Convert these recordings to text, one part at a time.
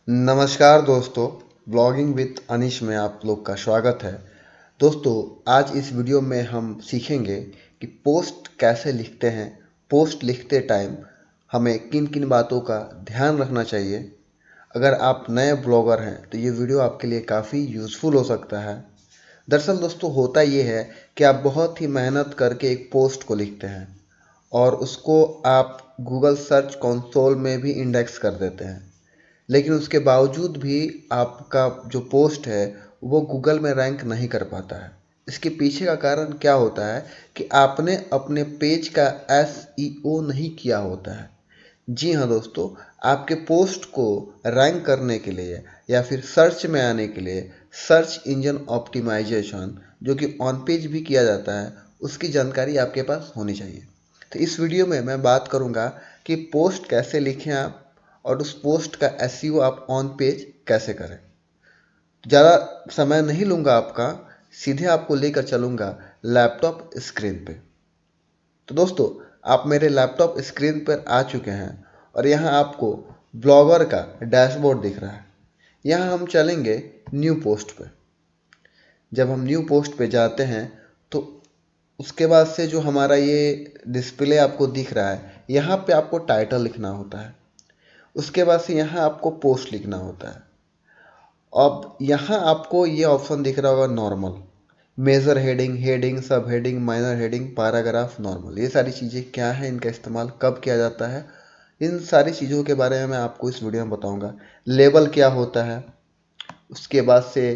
नमस्कार दोस्तों, blogging with Anish में आप लोग का स्वागत है। दोस्तों, आज इस वीडियो में हम सीखेंगे कि पोस्ट कैसे लिखते हैं। पोस्ट लिखते टाइम हमें किन किन बातों का ध्यान रखना चाहिए। अगर आप नए ब्लॉगर हैं तो ये वीडियो आपके लिए काफ़ी यूज़फुल हो सकता है। दरअसल दोस्तों, होता ये है कि आप बहुत ही मेहनत करके एक पोस्ट को लिखते हैं और उसको आप गूगल सर्च कंसोल में भी इंडेक्स कर देते हैं, लेकिन उसके बावजूद भी आपका जो पोस्ट है वो गूगल में रैंक नहीं कर पाता है। इसके पीछे का कारण क्या होता है कि आपने अपने पेज का एसईओ नहीं किया होता है। जी हाँ दोस्तों, आपके पोस्ट को रैंक करने के लिए या फिर सर्च में आने के लिए सर्च इंजन ऑप्टिमाइजेशन, जो कि ऑन पेज भी किया जाता है, उसकी जानकारी आपके पास होनी चाहिए। तो इस वीडियो में मैं बात करूंगा कि पोस्ट कैसे लिखें आप और उस पोस्ट का एसईओ आप ऑन पेज कैसे करें। ज़्यादा समय नहीं लूँगा आपका, सीधे आपको लेकर चलूँगा लैपटॉप स्क्रीन पे। तो दोस्तों, आप मेरे लैपटॉप स्क्रीन पर आ चुके हैं और यहाँ आपको ब्लॉगर का डैशबोर्ड दिख रहा है। यहाँ हम चलेंगे न्यू पोस्ट पे। जब हम न्यू पोस्ट पे जाते हैं तो उसके बाद से जो हमारा ये डिस्प्ले आपको दिख रहा है, यहाँ पे आपको टाइटल लिखना होता है। उसके बाद से यहाँ आपको पोस्ट लिखना होता है। अब यहाँ आपको ये ऑप्शन दिख रहा होगा नॉर्मल, मेजर हेडिंग, हेडिंग, सब heading, minor heading, paragraph, normal. ये सारी चीज़ें क्या है, इनका इस्तेमाल कब किया जाता है, इन सारी चीज़ों के बारे में मैं आपको इस वीडियो में बताऊंगा। लेबल क्या होता है, उसके बाद से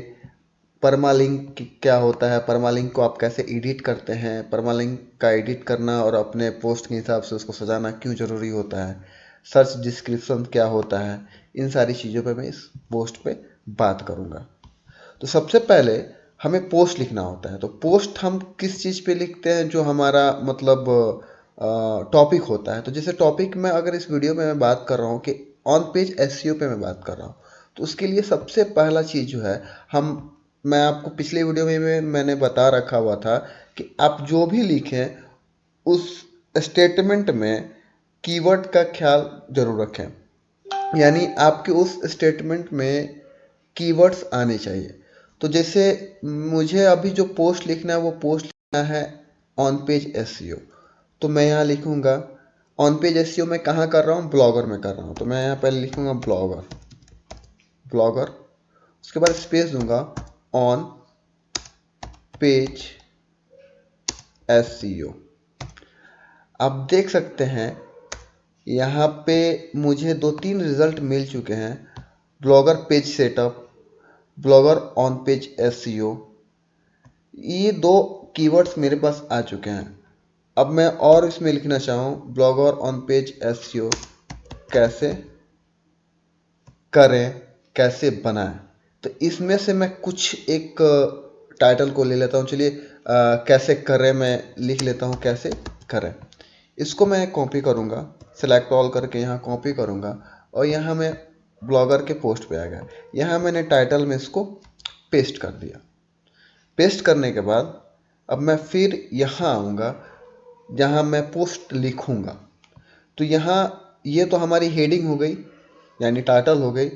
परमालिंक क्या होता है, परमालिंक को आप कैसे एडिट करते हैं, परमालिंक का एडिट करना और अपने पोस्ट के हिसाब से उसको सजाना क्यों ज़रूरी होता है, सर्च डिस्क्रिप्शन क्या होता है, इन सारी चीज़ों पे मैं इस पोस्ट पे बात करूँगा। तो सबसे पहले हमें पोस्ट लिखना होता है। तो पोस्ट हम किस चीज़ पे लिखते हैं, जो हमारा मतलब टॉपिक होता है। तो जैसे टॉपिक में अगर इस वीडियो में मैं बात कर रहा हूँ कि ऑन पेज एसईओ पे मैं बात कर रहा हूँ, तो उसके लिए सबसे पहला चीज़ जो है, हम मैं आपको पिछले वीडियो में मैंने बता रखा हुआ था कि आप जो भी लिखें उस स्टेटमेंट में कीवर्ड का ख्याल जरूर रखें। यानी आपके उस स्टेटमेंट में कीवर्ड्स आने चाहिए। तो जैसे मुझे अभी जो पोस्ट लिखना है वो पोस्ट लिखना है ऑन पेज एसईओ। तो मैं यहाँ लिखूँगा ऑन पेज एसईओ मैं कहाँ कर रहा हूँ, ब्लॉगर में कर रहा हूँ। तो मैं यहाँ पहले लिखूँगा ब्लॉगर, ब्लॉगर, उसके बाद स्पेस दूंगा ऑन पेज एसईओ। आप देख सकते हैं यहाँ पे मुझे 2-3 रिजल्ट मिल चुके हैं। Blogger page setup, blogger on page SEO, ये 2 कीवर्ड्स मेरे पास आ चुके हैं। अब मैं और इसमें लिखना चाहूँ ब्लॉगर ऑन पेज एसईओ कैसे करें, कैसे बनाएं। तो इसमें से मैं कुछ एक टाइटल को ले लेता हूँ। चलिए कैसे करें मैं लिख लेता हूँ, कैसे करें। इसको मैं कॉपी करूँगा, सेलेक्ट ऑल करके यहाँ कॉपी करूँगा और यहाँ मैं ब्लॉगर के पोस्ट पे आ गया। यहाँ मैंने टाइटल में इसको पेस्ट कर दिया। पेस्ट करने के बाद अब मैं फिर यहाँ आऊँगा जहाँ मैं पोस्ट लिखूँगा। तो यहाँ ये तो हमारी हेडिंग हो गई, यानी टाइटल हो गई।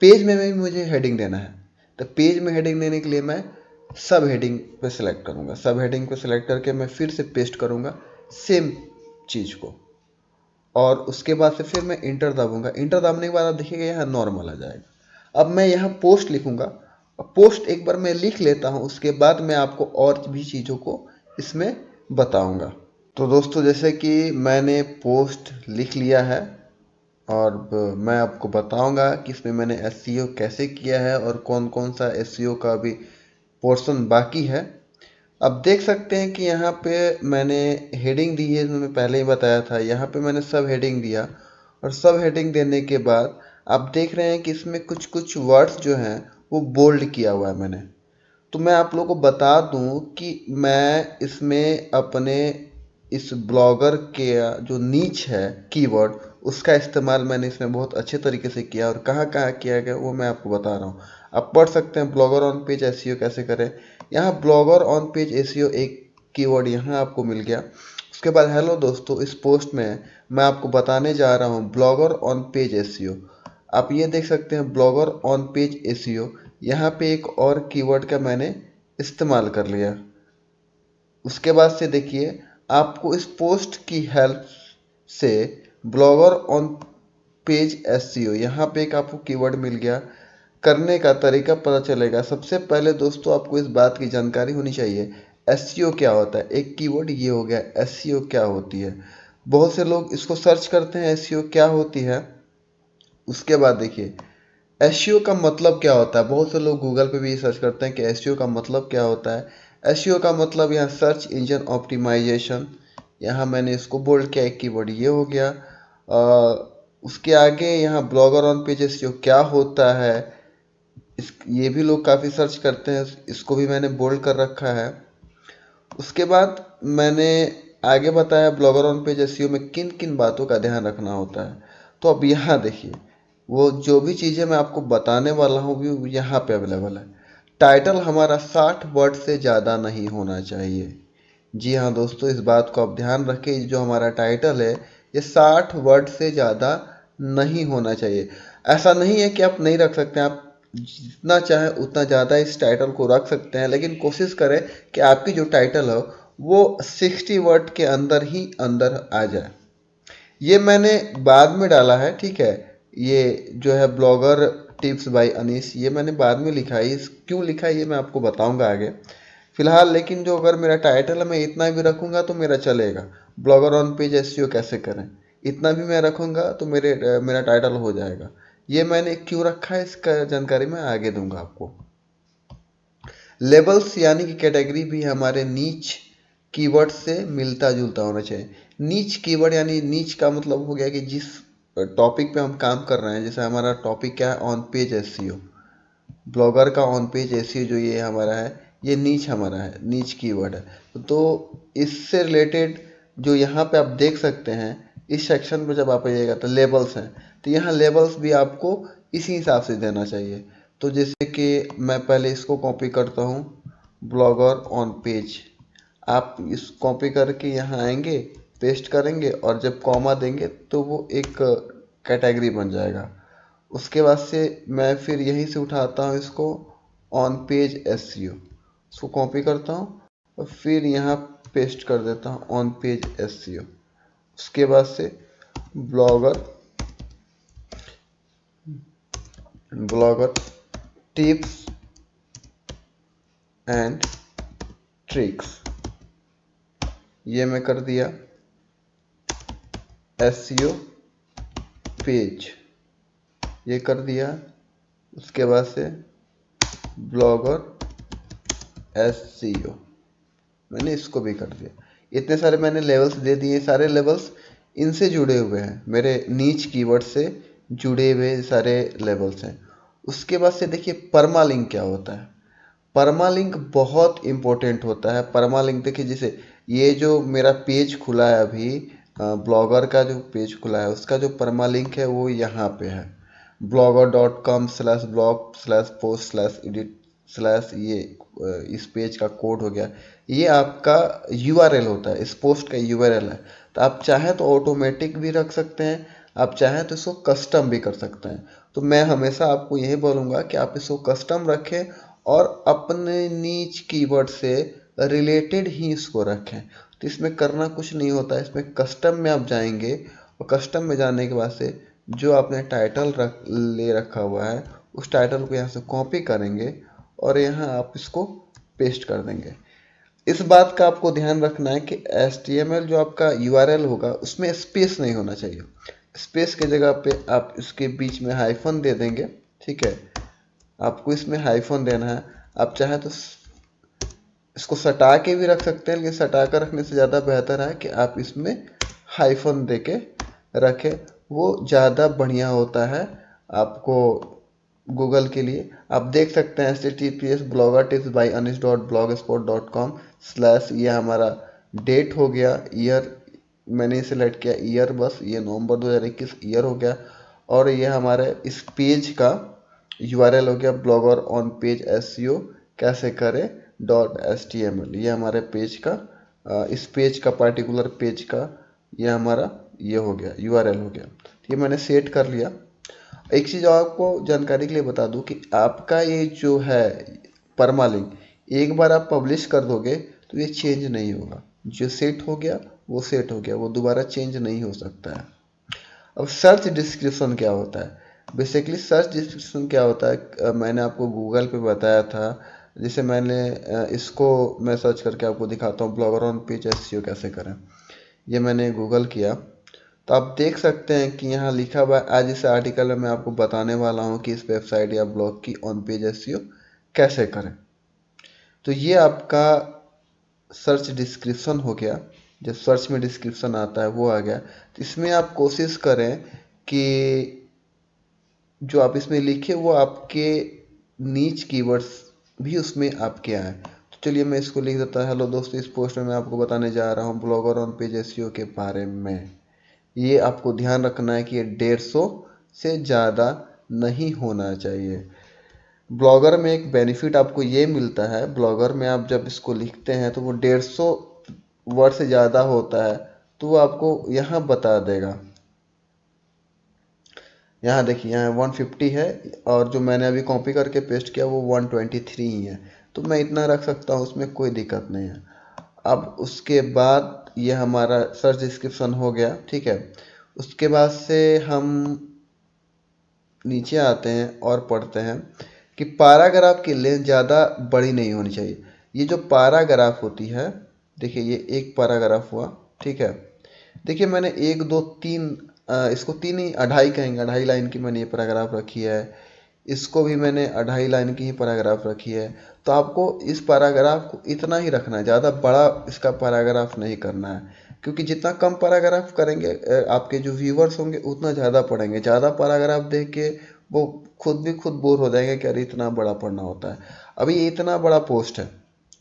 पेज में भी मुझे हेडिंग देना है। तो पेज में हेडिंग देने के लिए मैं सब हेडिंग पे सिलेक्ट करूँगा। सब हेडिंग पे सिलेक्ट करके मैं फिर से पेस्ट करूँगा सेम चीज़ को, और उसके बाद से फिर मैं इंटर दबाऊँगा। इंटर दबाने के बाद आप देखिएगा यहाँ नॉर्मल आ जाएगा। अब मैं यहाँ पोस्ट लिखूँगा। पोस्ट एक बार मैं लिख लेता हूँ, उसके बाद मैं आपको और भी चीज़ों को इसमें बताऊँगा। तो दोस्तों, जैसे कि मैंने पोस्ट लिख लिया है और मैं आपको बताऊंगा कि इसमें मैंने एसईओ कैसे किया है और कौन कौन सा एसईओ का भी पोर्शन बाकी है। अब देख सकते हैं कि यहाँ पे मैंने हेडिंग दी है, इसमें मैं पहले ही बताया था। यहाँ पे मैंने सब हेडिंग दिया और सब हेडिंग देने के बाद आप देख रहे हैं कि इसमें कुछ कुछ वर्ड्स जो हैं वो बोल्ड किया हुआ है मैंने। तो मैं आप लोगों को बता दूं कि मैं इसमें अपने इस ब्लॉगर के जो नीच है कीवर्ड, उसका इस्तेमाल मैंने इसमें बहुत अच्छे तरीके से किया और कहाँ कहाँ किया गया वो मैं आपको बता रहा हूँ। आप पढ़ सकते हैं ब्लॉगर ऑन पेज एसईओ कैसे करें। यहाँ ब्लॉगर ऑन पेज एसईओ एक कीवर्ड यहाँ आपको मिल गया। उसके बाद हेलो दोस्तों, इस पोस्ट में मैं आपको बताने जा रहा हूँ ब्लॉगर ऑन पेज एसईओ। आप ये देख सकते हैं ब्लॉगर ऑन पेज एसईओ, यहाँ पे एक और कीवर्ड का मैंने इस्तेमाल कर लिया। उसके बाद से देखिए आपको इस पोस्ट की हेल्प से ब्लॉगर ऑन पेज एसईओ, यहाँ पे एक आपको कीवर्ड मिल गया, करने का तरीका पता चलेगा। सबसे पहले दोस्तों आपको इस बात की जानकारी होनी चाहिए एसईओ क्या होता है। एक कीवर्ड ये हो गया, एसईओ क्या होती है। बहुत से लोग इसको सर्च करते हैं एसईओ क्या होती है। उसके बाद देखिए एसईओ का मतलब क्या होता है। बहुत से लोग गूगल पे भी सर्च करते हैं कि एसईओ का मतलब क्या होता है। एसईओ का मतलब यहाँ सर्च इंजन ऑप्टिमाइजेशन, यहाँ मैंने इसको बोल्ड किया, एक कीवर्ड ये हो गया। उसके आगे यहाँ ब्लॉगर ऑन पेज एसईओ क्या होता है, ये भी लोग काफ़ी सर्च करते हैं, इसको भी मैंने बोल्ड कर रखा है। उसके बाद मैंने आगे बताया ब्लॉगर ऑन पेज एसईओ में किन किन बातों का ध्यान रखना होता है। तो अब यहाँ देखिए वो जो भी चीज़ें मैं आपको बताने वाला हूँ वो यहाँ पे अवेलेबल है। टाइटल हमारा 60 वर्ड से ज़्यादा नहीं होना चाहिए। जी हाँ दोस्तों, इस बात को आप ध्यान रखें, जो हमारा टाइटल है ये 60 वर्ड से ज़्यादा नहीं होना चाहिए। ऐसा नहीं है कि आप नहीं रख सकते हैं, आप जितना चाहें उतना ज़्यादा इस टाइटल को रख सकते हैं, लेकिन कोशिश करें कि आपकी जो टाइटल हो वो 60 वर्ड के अंदर ही अंदर आ जाए। ये मैंने बाद में डाला है, ठीक है। ये जो है ब्लॉगर टिप्स बाय अनीश, ये मैंने बाद में लिखा है। इस क्यों लिखा है ये मैं आपको बताऊंगा आगे। फिलहाल लेकिन जो अगर मेरा टाइटल है मैं इतना भी रखूंगा तो मेरा चलेगा। ब्लॉगर ऑन पेज एसईओ कैसे करें, इतना भी मैं रखूंगा तो मेरा टाइटल हो जाएगा। ये मैंने क्यों रखा है इसका जानकारी मैं आगे दूंगा आपको। लेबल्स यानी कि कैटेगरी भी हमारे नीच कीवर्ड से मिलता जुलता होना चाहिए। नीच कीवर्ड यानी नीच का मतलब हो गया कि जिस टॉपिक पे हम काम कर रहे हैं, जैसे हमारा टॉपिक क्या है, ऑन पेज एसईओ। ब्लॉगर का ऑन पेज एसईओ जो ये हमारा है, ये नीच हमारा है, नीच कीवर्ड है। तो इससे रिलेटेड जो यहाँ पे आप देख सकते हैं इस सेक्शन में जब आप आइएगा तो लेबल्स हैं, तो यहाँ लेबल्स भी आपको इसी हिसाब से देना चाहिए। तो जैसे कि मैं पहले इसको कॉपी करता हूँ, ब्लॉगर ऑन पेज, आप इस कॉपी करके यहाँ आएंगे, पेस्ट करेंगे और जब कॉमा देंगे तो वो एक कैटेगरी बन जाएगा। उसके बाद से मैं फिर यहीं से उठाता हूँ इसको, ऑन पेज एसईओ, उसको कॉपी करता हूँ और फिर यहाँ पेस्ट कर देता हूँ ऑन पेज एसईओ। उसके बाद से blogger blogger tips and tricks, ये मैं कर दिया। एसईओ पेज ये कर दिया। उसके बाद से ब्लॉगर एसईओ मैंने इसको भी कर दिया। इतने सारे मैंने लेवल्स दे दिए, सारे लेवल्स इनसे जुड़े हुए हैं, मेरे नीच कीवर्ड से जुड़े हुए सारे लेवल्स हैं। उसके बाद से देखिए परमालिंक क्या होता है। परमालिंक बहुत इंपॉर्टेंट होता है। परमालिंक देखिए, जैसे ये जो मेरा पेज खुला है अभी, ब्लॉगर का जो पेज खुला है उसका जो परमालिंक है वो यहाँ पे है, blogger.com/blog/post/edit/ ये इस पेज का कोड हो गया। ये आपका यूआरएल होता है, इस पोस्ट का यूआरएल है। तो आप चाहें तो ऑटोमेटिक भी रख सकते हैं, आप चाहें तो इसको कस्टम भी कर सकते हैं। तो मैं हमेशा आपको यही बोलूँगा कि आप इसको कस्टम रखें और अपने नीच कीवर्ड से रिलेटेड ही इसको रखें। तो इसमें करना कुछ नहीं होता है, इसमें कस्टम में आप जाएंगे और कस्टम में जाने के बाद से जो आपने टाइटल ले रखा हुआ है उस टाइटल को यहाँ से कॉपी करेंगे और यहाँ आप इसको पेस्ट कर देंगे। इस बात का आपको ध्यान रखना है कि HTML जो आपका URL होगा उसमें स्पेस नहीं होना चाहिए। स्पेस की जगह पे आप इसके बीच में हाइफन दे देंगे, ठीक है। आपको इसमें हाइफन देना है। आप चाहे तो इसको सटा के भी रख सकते हैं, लेकिन सटा कर रखने से ज़्यादा बेहतर है कि आप इसमें हाइफन दे के रखें, वो ज़्यादा बढ़िया होता है आपको गूगल के लिए। आप देख सकते हैं https://bloggertips.blogspot.com/ ये हमारा डेट हो गया, ईयर मैंने सेलेक्ट किया ईयर, बस ये नवंबर 2021 ईयर हो गया। और ये हमारे इस पेज का यूआरएल हो गया, ब्लॉगर ऑन पेज एसईओ कैसे करें .html। ये हमारे पेज का इस पेज का पार्टिकुलर पेज का ये हमारा ये हो गया यूआरएल हो गया। ये मैंने सेट कर लिया। एक चीज़ और आपको जानकारी के लिए बता दूं कि आपका ये जो है परमालिंक, एक बार आप पब्लिश कर दोगे तो ये चेंज नहीं होगा। जो सेट हो गया वो सेट हो गया, वो दोबारा चेंज नहीं हो सकता है। अब सर्च डिस्क्रिप्शन क्या होता है? बेसिकली सर्च डिस्क्रिप्शन क्या होता है, मैंने आपको गूगल पे बताया था। जैसे मैंने इसको मैं सर्च करके आपको दिखाता हूँ, ब्लॉगर ऑन पेज एसईओ कैसे करें। ये मैंने गूगल किया तो आप देख सकते हैं कि यहाँ लिखा हुआ है। आज इस आर्टिकल में मैं आपको बताने वाला हूँ कि इस वेबसाइट या ब्लॉग की ऑन पेज एसईओ कैसे करें। तो ये आपका सर्च डिस्क्रिप्शन हो गया। जब सर्च में डिस्क्रिप्शन आता है वो आ गया। तो इसमें आप कोशिश करें कि जो आप इसमें लिखे वो आपके नीच कीवर्ड्स भी उसमें आपके आए। तो चलिए मैं इसको लिख देता हूँ। हेलो दोस्तों, इस पोस्ट में मैं आपको बताने जा रहा हूँ ब्लॉगर ऑन पेज एसईओ के बारे में। ये आपको ध्यान रखना है कि ये 150 से ज़्यादा नहीं होना चाहिए। ब्लॉगर में एक बेनिफिट आपको ये मिलता है, ब्लॉगर में आप जब इसको लिखते हैं तो वो 150 वर्ड से ज़्यादा होता है तो वो आपको यहाँ बता देगा। यहाँ देखिए, यहाँ 150 है और जो मैंने अभी कॉपी करके पेस्ट किया वो 123 ही है। तो मैं इतना रख सकता हूँ, उसमें कोई दिक्कत नहीं है। अब उसके बाद ये हमारा सर्च डिस्क्रिप्शन हो गया, ठीक है। उसके बाद से हम नीचे आते हैं और पढ़ते हैं कि पैराग्राफ की लेंथ ज़्यादा बड़ी नहीं होनी चाहिए। ये जो पैराग्राफ होती है, देखिए ये एक पैराग्राफ हुआ, ठीक है। देखिए मैंने एक दो तीन, इसको तीन ही, 2.5 कहेंगे, 2.5 लाइन की मैंने ये पैराग्राफ रखी है। इसको भी मैंने 2.5 लाइन की ही पैराग्राफ रखी है। तो आपको इस पैराग्राफ को इतना ही रखना है, ज़्यादा बड़ा इसका पैराग्राफ नहीं करना है। क्योंकि जितना कम पैराग्राफ करेंगे आपके जो व्यूवर्स होंगे उतना ज़्यादा पढ़ेंगे। ज़्यादा पैराग्राफ देख के वो खुद बोर हो जाएंगे कि अरे इतना बड़ा पढ़ना होता है। अभी ये इतना बड़ा पोस्ट है,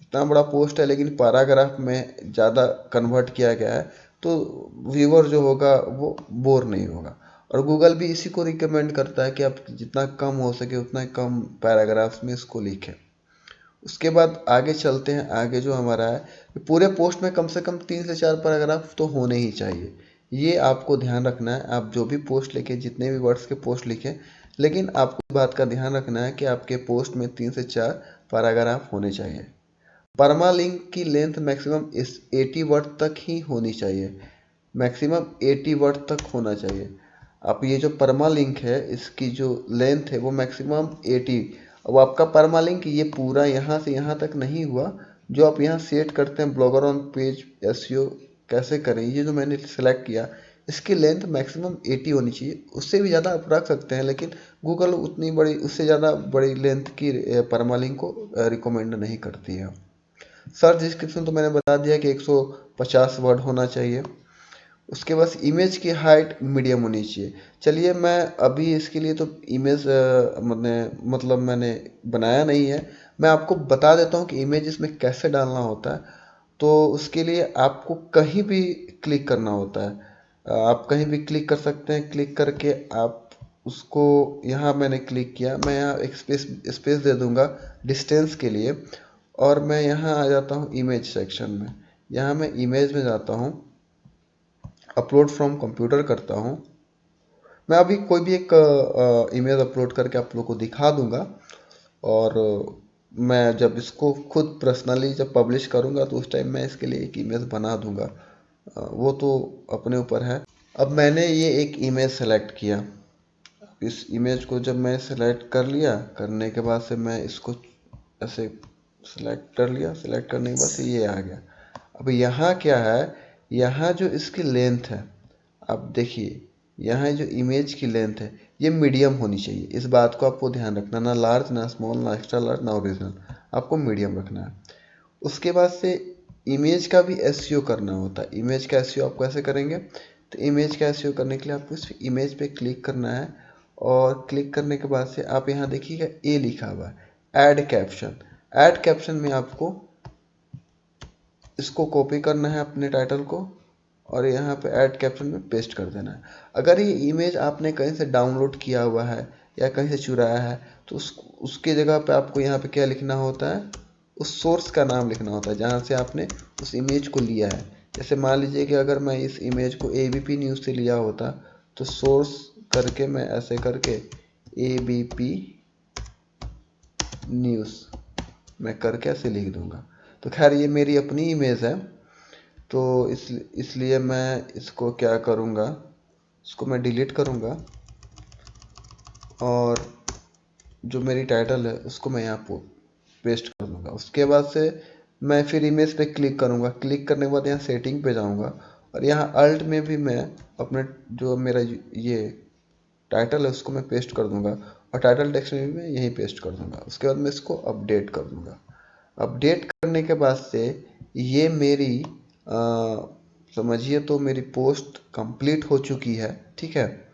इतना बड़ा पोस्ट है, लेकिन पैराग्राफ में ज़्यादा कन्वर्ट किया गया है तो व्यूवर जो होगा वो बोर नहीं होगा। और गूगल भी इसी को रिकमेंड करता है कि आप जितना कम हो सके उतना कम पैराग्राफ्स में इसको लिखें। उसके बाद आगे चलते हैं। आगे जो हमारा है, पूरे पोस्ट में कम से कम 3 से 4 पैराग्राफ तो होने ही चाहिए। ये आपको ध्यान रखना है। आप जो भी पोस्ट लिखें, जितने भी वर्ड्स के पोस्ट लिखें, लेकिन आपको इस बात का ध्यान रखना है कि आपके पोस्ट में 3 से 4 पैराग्राफ होने चाहिए। परमालिंक की लेंथ मैक्सिमम इस 80 वर्ड तक ही होनी चाहिए। मैक्सिमम 80 वर्ड तक होना चाहिए। आप ये जो परमालिंक है इसकी जो लेंथ है वो मैक्सिमम 80। अब आपका परमालिंक ये पूरा यहाँ से यहाँ तक नहीं हुआ। जो आप यहाँ सेट करते हैं ब्लॉगर ऑन पेज एसईओ कैसे करें, ये जो मैंने सेलेक्ट किया, इसकी लेंथ मैक्सिमम 80 होनी चाहिए। उससे भी ज़्यादा आप रख सकते हैं, लेकिन गूगल उतनी बड़ी, उससे ज़्यादा बड़ी लेंथ की परमालिंक को रिकमेंड नहीं करती है। सर्च डिस्क्रिप्शन तो मैंने बता दिया कि 150 वर्ड होना चाहिए। उसके बाद इमेज की हाइट मीडियम होनी चाहिए। चलिए मैं अभी इसके लिए तो इमेज मतलब मैंने बनाया नहीं है। मैं आपको बता देता हूँ कि इमेज इसमें कैसे डालना होता है। तो उसके लिए आपको कहीं भी क्लिक करना होता है। आप कहीं भी क्लिक कर सकते हैं। क्लिक करके आप उसको, यहाँ मैंने क्लिक किया, मैं यहाँ एक स्पेस दे दूंगा डिस्टेंस के लिए। और मैं यहाँ आ जाता हूँ इमेज सेक्शन में। यहाँ मैं इमेज में जाता हूँ, अपलोड फ्रॉम कंप्यूटर करता हूँ। मैं अभी कोई भी एक इमेज अपलोड करके आप लोग को दिखा दूंगा। और मैं जब इसको खुद पर्सनली जब पब्लिश करूंगा तो उस टाइम मैं इसके लिए एक इमेज बना दूंगा। वो तो अपने ऊपर है। अब मैंने ये एक इमेज सेलेक्ट किया। इस इमेज को जब मैं सेलेक्ट कर लिया, करने के बाद से मैं इसको ऐसे सेलेक्ट कर लिया। सेलेक्ट करने के बाद से ये आ गया। अब यहाँ क्या है, यहाँ जो इसकी लेंथ है, आप देखिए यहाँ जो इमेज की लेंथ है ये मीडियम होनी चाहिए। इस बात को आपको ध्यान रखना, ना लार्ज ना स्मॉल ना एक्स्ट्रा लार्ज ना ओरिजिनल, आपको मीडियम रखना है। उसके बाद से इमेज का भी एसईओ करना होता है। इमेज का एसईओ आप कैसे करेंगे, तो इमेज का एसईओ करने के लिए आपको इस इमेज पे क्लिक करना है। और क्लिक करने के बाद से आप यहाँ देखिएगा ए लिखा हुआ है, ऐड कैप्शन। ऐड कैप्शन में आपको इसको कॉपी करना है अपने टाइटल को और यहाँ पे ऐड कैप्शन में पेस्ट कर देना है। अगर ये इमेज आपने कहीं से डाउनलोड किया हुआ है या कहीं से चुराया है तो उसके जगह पे आपको यहाँ पे क्या लिखना होता है, उस सोर्स का नाम लिखना होता है जहाँ से आपने उस इमेज को लिया है। जैसे मान लीजिए कि अगर मैं इस इमेज को एबीपी न्यूज़ से लिया होता तो सोर्स करके मैं ऐसे करके ABP न्यूज़ मैं करके ऐसे लिख दूंगा। तो खैर ये मेरी अपनी इमेज है, तो इसलिए मैं इसको क्या करूंगा, इसको मैं डिलीट करूंगा और जो मेरी टाइटल है उसको मैं यहाँ पर पेस्ट कर दूंगा। उसके बाद से मैं फिर इमेज पे क्लिक करूंगा। क्लिक करने के बाद यहाँ सेटिंग पे जाऊंगा और यहाँ अल्ट में भी मैं अपने जो मेरा ये टाइटल है उसको मैं पेस्ट कर दूंगा और टाइटल टेक्स्ट में भी मैं यही पेस्ट कर दूंगा। उसके बाद मैं इसको अपडेट कर दूंगा। अपडेट करने के बाद से ये मेरी समझिए तो मेरी पोस्ट कंप्लीट हो चुकी है, ठीक है।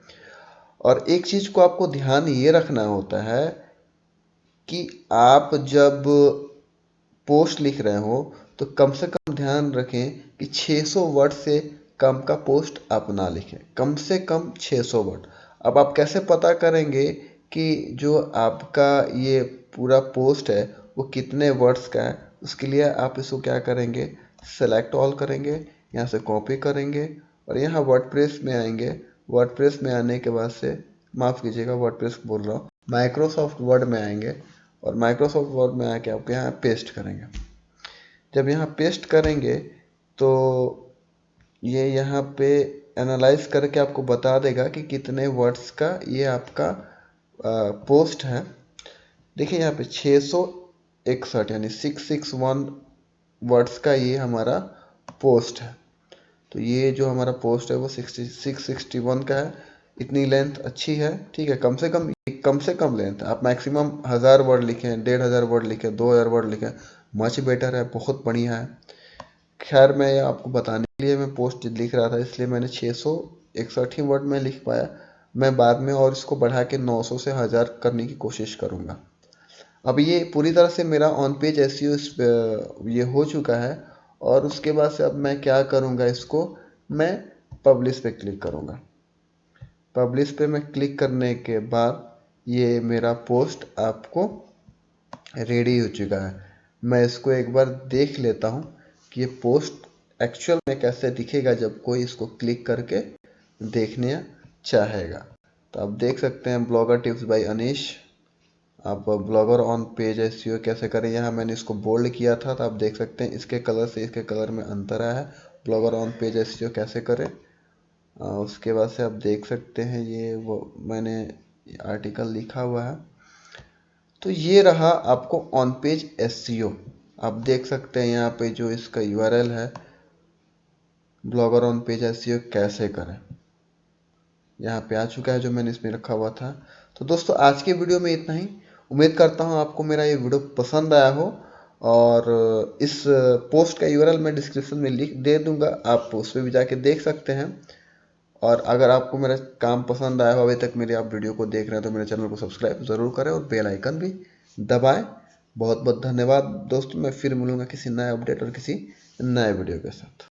और एक चीज़ को आपको ध्यान ये रखना होता है कि आप जब पोस्ट लिख रहे हो तो कम से कम ध्यान रखें कि 600 वर्ड से कम का पोस्ट आप ना लिखें, कम से कम 600 वर्ड। अब आप कैसे पता करेंगे कि जो आपका ये पूरा पोस्ट है वो कितने वर्ड्स का है? उसके लिए आप इसको क्या करेंगे, सेलेक्ट ऑल करेंगे, यहाँ से कॉपी करेंगे और यहाँ वर्डप्रेस में आएंगे। वर्डप्रेस में आने के बाद से, माफ़ कीजिएगा वर्डप्रेस बोल रहा हूँ, माइक्रोसॉफ्ट वर्ड में आएंगे और माइक्रोसॉफ्ट वर्ड में आके आपको यहाँ पेस्ट करेंगे। जब यहाँ पेस्ट करेंगे तो ये यहाँ पे एनालाइज करके आपको बता देगा कि कितने वर्ड्स का ये आपका पोस्ट है। देखिए यहाँ पे 661 यानी 661 वर्ड्स का ये हमारा पोस्ट है। तो ये जो हमारा पोस्ट है वो 661 का है। इतनी लेंथ अच्छी है, ठीक है। कम से कम लेंथ, आप मैक्सिमम 1000 वर्ड लिखें, 1500 वर्ड लिखें, 2000 वर्ड लिखें, मच बेटर है, बहुत बढ़िया है। खैर मैं आपको बताने के लिए मैं पोस्ट लिख रहा था, इसलिए मैंने 661 ही वर्ड में लिख पाया। मैं बाद में और इसको बढ़ा के 900 से 1000 करने की कोशिश करूँगा। अब ये पूरी तरह से मेरा ऑन पेज एसईओ ये हो चुका है और उसके बाद से अब मैं क्या करूँगा, इसको मैं पब्लिश पे क्लिक करूँगा। पब्लिश पे मैं क्लिक करने के बाद ये मेरा पोस्ट आपको रेडी हो चुका है। मैं इसको एक बार देख लेता हूँ कि ये पोस्ट एक्चुअल में कैसे दिखेगा जब कोई इसको क्लिक करके देखने चाहेगा। तो आप देख सकते हैं ब्लॉगर टिप्स बाय अनीश। आप ब्लॉगर ऑन पेज एसईओ कैसे करें, यहाँ मैंने इसको बोल्ड किया था तो आप देख सकते हैं इसके कलर से इसके कलर में अंतर आया है। ब्लॉगर ऑन पेज एसईओ कैसे करें, उसके बाद से आप देख सकते हैं ये वो मैंने आर्टिकल लिखा हुआ है। तो ये रहा आपको ऑन पेज एसईओ। आप देख सकते हैं यहाँ पे जो इसका यूआरएल है, ब्लॉगर ऑन पेज एसईओ कैसे करें, यहाँ पे आ चुका है जो मैंने इसमें रखा हुआ था। तो दोस्तों आज के वीडियो में इतना ही। उम्मीद करता हूँ आपको मेरा ये वीडियो पसंद आया हो और इस पोस्ट का यूआरएल मैं डिस्क्रिप्शन में लिख दे दूंगा, आप उस पर भी जाके देख सकते हैं। और अगर आपको मेरा काम पसंद आया हो, अभी तक मेरे आप वीडियो को देख रहे हैं, तो मेरे चैनल को सब्सक्राइब ज़रूर करें और बेल आइकन भी दबाएं। बहुत बहुत धन्यवाद दोस्तों। मैं फिर मिलूंगा किसी नए अपडेट और किसी नए वीडियो के साथ।